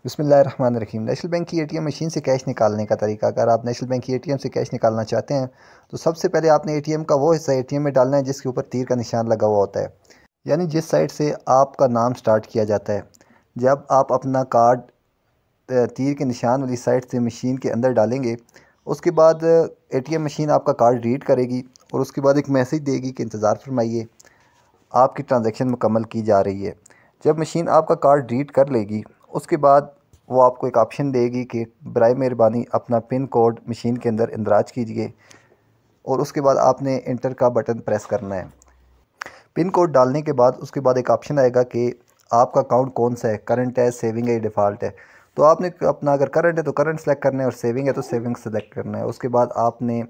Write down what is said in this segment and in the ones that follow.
बिस्मिल्लाहिर्रहमानिर्रहीम। National bank की ATM machine से कैश निकालने का तरीका। अगर आप नेशनल बैंक की एटीएम से कैश निकालना चाहते हैं तो सबसे पहले आपने एटीएम का वो हिस्सा एटीएम में डालना है जिसके ऊपर तीर का निशान लगा हुआ होता है, यानी जिस साइड से आपका नाम स्टार्ट किया जाता है। जब आप अपना कार्ड तीर के निशान वाली साइड से मशीन के अंदर डालेंगे, उसके बाद एटीएम मशीन आपका कार्ड रीड करेगी और उसके बाद एक मैसेज देगी कि इंतज़ार फरमाइए, आपकी ट्रांजैक्शन मुकम्मल की जा रही है। जब मशीन आपका कार्ड रीड कर लेगी, उसके बाद वो आपको एक ऑप्शन देगी कि बराए मेहरबानी अपना पिन कोड मशीन के अंदर इंदराज कीजिए, और उसके बाद आपने इंटर का बटन प्रेस करना है। पिन कोड डालने के बाद उसके बाद एक ऑप्शन आएगा कि आपका अकाउंट कौन सा है, करंट है, सेविंग है, डिफ़ॉल्ट है। तो आपने अपना अगर करंट है तो करंट सेलेक्ट करना है और सेविंग है तो सेविंग सेलेक्ट करना है। उसके बाद आपने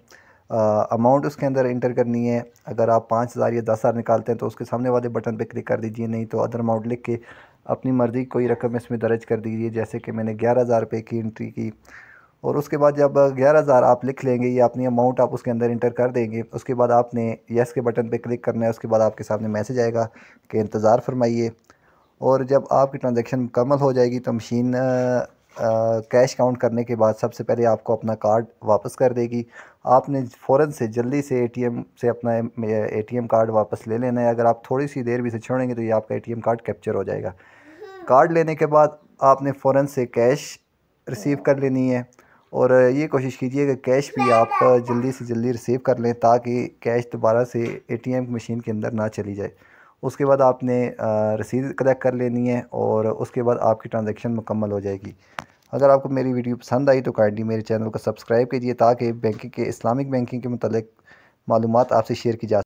अमाउंट उसके अंदर इंटर करनी है। अगर आप 5,000 या 10,000 निकालते हैं तो उसके सामने वाले बटन पे क्लिक कर दीजिए, नहीं तो अदर अमाउंट लिख के अपनी मर्ज़ी कोई रकम इसमें दर्ज कर दीजिए। जैसे कि मैंने 11,000 रुपये की एंट्री की, और उसके बाद जब 11,000 आप लिख लेंगे या अपनी अमाउंट आप उसके अंदर इंटर कर देंगे, उसके बाद आपने यस के बटन पे क्लिक करना है। उसके बाद आपके सामने मैसेज आएगा कि इंतज़ार फरमाइए, और जब आपकी ट्रांजैक्शन मुकम्मल हो जाएगी तो मशीन कैश काउंट करने के बाद सबसे पहले आपको अपना कार्ड वापस कर देगी। आपने फ़ौरन से जल्दी से एटीएम से अपना एटीएम कार्ड वापस ले लेना है। अगर आप थोड़ी सी देर भी से छोड़ेंगे तो ये आपका एटीएम कार्ड कैप्चर हो जाएगा। कार्ड लेने के बाद आपने फ़ौरन से कैश रिसीव कर लेनी है, और ये कोशिश कीजिए कि कैश भी आप जल्दी से जल्दी रिसीव कर लें ताकि कैश दोबारा से एटीएम मशीन के अंदर ना चली जाए। उसके बाद आपने रसीद कलेक्ट कर लेनी है और उसके बाद आपकी ट्रांजैक्शन मुकम्मल हो जाएगी। अगर आपको मेरी वीडियो पसंद आई तो काइंडली मेरे चैनल को सब्सक्राइब कीजिए ताकि बैंकिंग के इस्लामिक बैंकिंग के मुतालिक मालूमात आपसे शेयर की जा